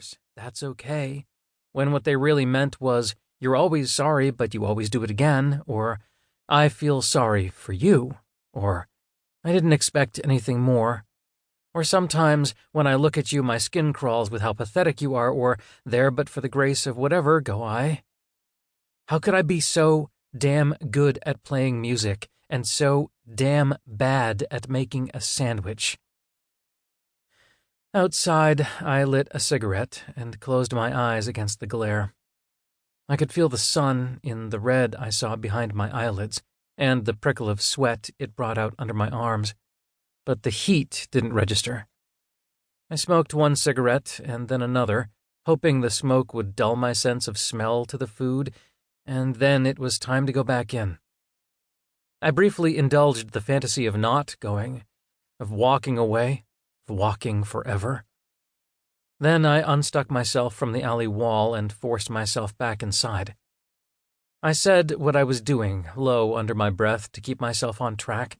course, that's okay, when what they really meant was, you're always sorry, but you always do it again, or I feel sorry for you, or I didn't expect anything more. Or sometimes, when I look at you, my skin crawls with how pathetic you are, or there but for the grace of whatever go I. How could I be so damn good at playing music and so damn bad at making a sandwich? Outside, I lit a cigarette and closed my eyes against the glare. I could feel the sun in the red I saw behind my eyelids and the prickle of sweat it brought out under my arms, but the heat didn't register. I smoked one cigarette and then another, hoping the smoke would dull my sense of smell to the food, and then it was time to go back in. I briefly indulged the fantasy of not going, of walking away, of walking forever. Then I unstuck myself from the alley wall and forced myself back inside. I said what I was doing, low under my breath, to keep myself on track.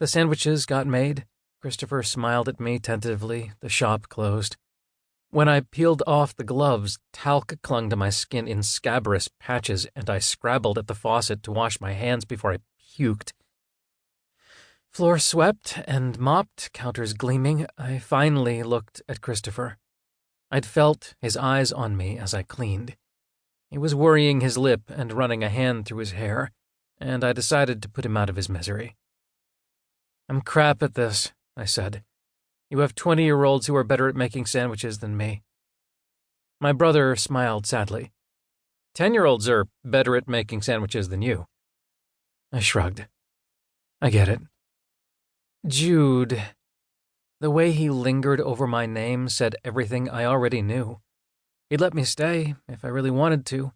The sandwiches got made. Christopher smiled at me tentatively. The shop closed. When I peeled off the gloves, talc clung to my skin in scabrous patches, and I scrabbled at the faucet to wash my hands before I puked. Floor swept and mopped, counters gleaming, I finally looked at Christopher. I'd felt his eyes on me as I cleaned. He was worrying his lip and running a hand through his hair, and I decided to put him out of his misery. I'm crap at this, I said. You have 20-year-olds who are better at making sandwiches than me. My brother smiled sadly. 10-year-olds are better at making sandwiches than you. I shrugged. I get it. Jude. The way he lingered over my name said everything I already knew. He'd let me stay if I really wanted to.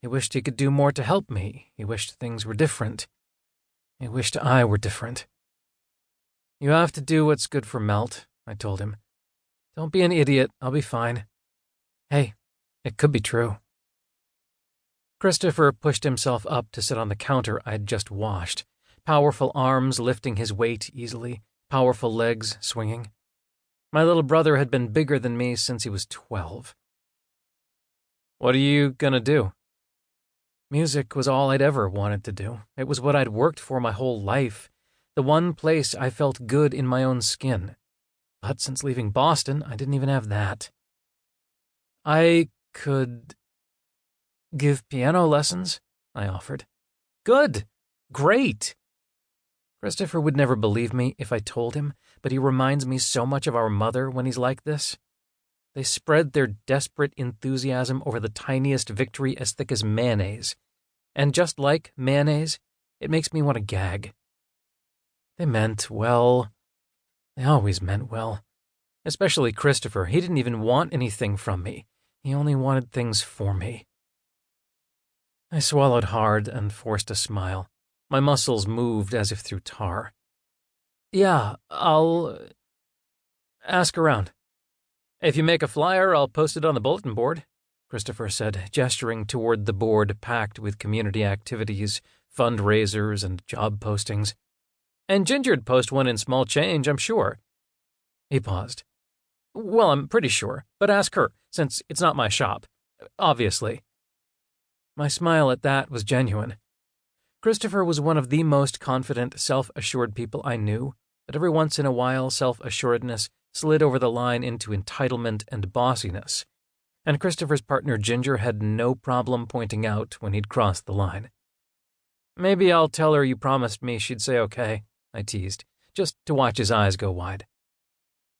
He wished he could do more to help me. He wished things were different. He wished I were different. You have to do what's good for Melt, I told him. Don't be an idiot. I'll be fine. Hey, it could be true. Christopher pushed himself up to sit on the counter I'd just washed, powerful arms lifting his weight easily, powerful legs swinging. My little brother had been bigger than me since he was 12. What are you gonna do? Music was all I'd ever wanted to do. It was what I'd worked for my whole life, the one place I felt good in my own skin. But since leaving Boston, I didn't even have that. I could give piano lessons, I offered. Good! Great! Christopher would never believe me if I told him, but he reminds me so much of our mother when he's like this. They spread their desperate enthusiasm over the tiniest victory as thick as mayonnaise. And just like mayonnaise, it makes me want to gag. They meant well. They always meant well. Especially Christopher. He didn't even want anything from me. He only wanted things for me. I swallowed hard and forced a smile. My muscles moved as if through tar. Yeah, I'll ask around. If you make a flyer, I'll post it on the bulletin board, Christopher said, gesturing toward the board packed with community activities, fundraisers, and job postings. And Ginger'd post one in small change, I'm sure. He paused. Well, I'm pretty sure, but ask her, since it's not my shop. Obviously. My smile at that was genuine. Christopher was one of the most confident, self-assured people I knew, but every once in a while self-assuredness slid over the line into entitlement and bossiness, and Christopher's partner Ginger had no problem pointing out when he'd crossed the line. Maybe I'll tell her you promised me she'd say okay, I teased, just to watch his eyes go wide.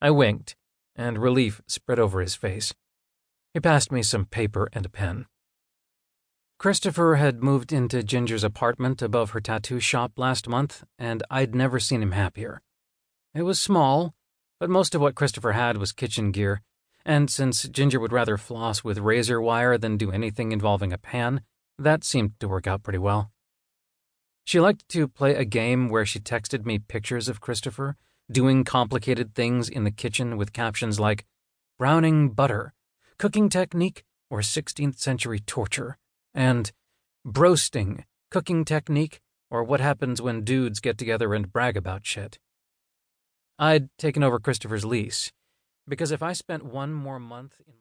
I winked, and relief spread over his face. He passed me some paper and a pen. Christopher had moved into Ginger's apartment above her tattoo shop last month, and I'd never seen him happier. It was small, but most of what Christopher had was kitchen gear, and since Ginger would rather floss with razor wire than do anything involving a pan, that seemed to work out pretty well. She liked to play a game where she texted me pictures of Christopher, doing complicated things in the kitchen with captions like, browning butter, cooking technique, or 16th century torture, and broasting, cooking technique, or what happens when dudes get together and brag about shit. I'd taken over Christopher's lease, because if I spent one more month in